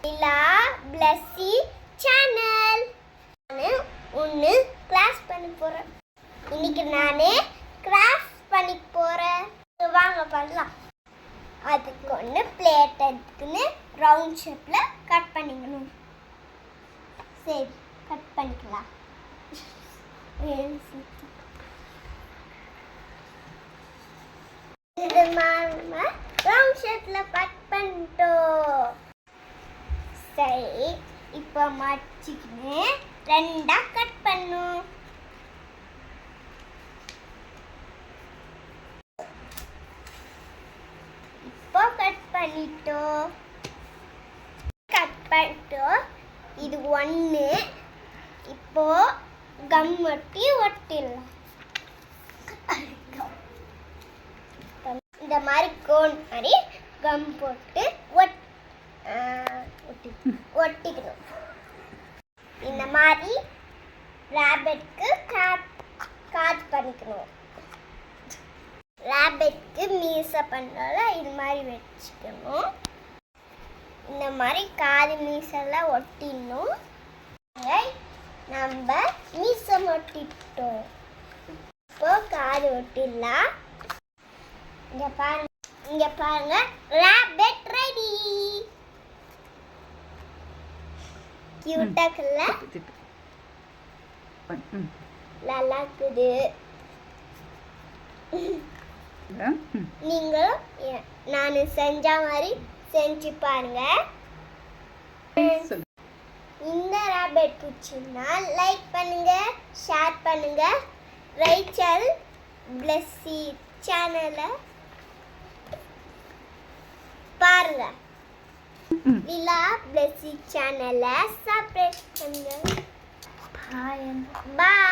நிலா Blessy channel. நான் ஒன்று class பண்ண போகிறேன். இன்னைக்கு நான் கிராஃப்ட் பண்ணி போகிறேன். வாங்க பண்ணலாம். அதுக்கு ஒன்று பிளேட் எடுத்துக்கின்னு ரவுண்ட் ஷேப்பில் கட் பண்ணிக்கணும். சரி, கட் பண்ணிக்கலாம். இது நம்ம ரவுண்ட் ஷேப்பில் கட் பண்ணிட்டோம். சரி, இப்போ மடிச்சிக்கின்னு ரெண்டாக கட் பண்ணும். இப்போ கட் பண்ணிட்டோம். இது ஒன்று. இப்போ கம் ஒட்டிடலாம். இந்த மாதிரி கோன் மாதிரி கம் போட்டு ஒட்டிக்கணும். இந்த மாதிரி ரேபிட்க்கு காட் பண்ணிக்கணும். ரேபிட்க்கு மீசை பண்ணால இது மாதிரி வச்சுக்கணும். இந்த மாதிரி காது மீசெல்லாம் ஒட்டிடணும். நம்ம மீசை ஒட்டிட்டோம். இப்போ காது ஒட்டிடலாம். இங்க பாருங்க ரேபிட் ரெடி. கியூட்டா இருக்குல்ல? நல்லா இருக்குது. நீங்களும் நான் செஞ்ச மாதிரி செஞ்சு பாருங்க. இந்த ரேபிட் பிடிச்சிருந்தா லைக் பண்ணுங்க, ஷேர் பண்ணுங்க. ரேச்சல் பிளஸ்ஸி சேனலை பாருங்க. நிலா பிளஸ்ஸி சேனலை சப்ஸ்கிரைப் பண்ணுங்க. பாய்.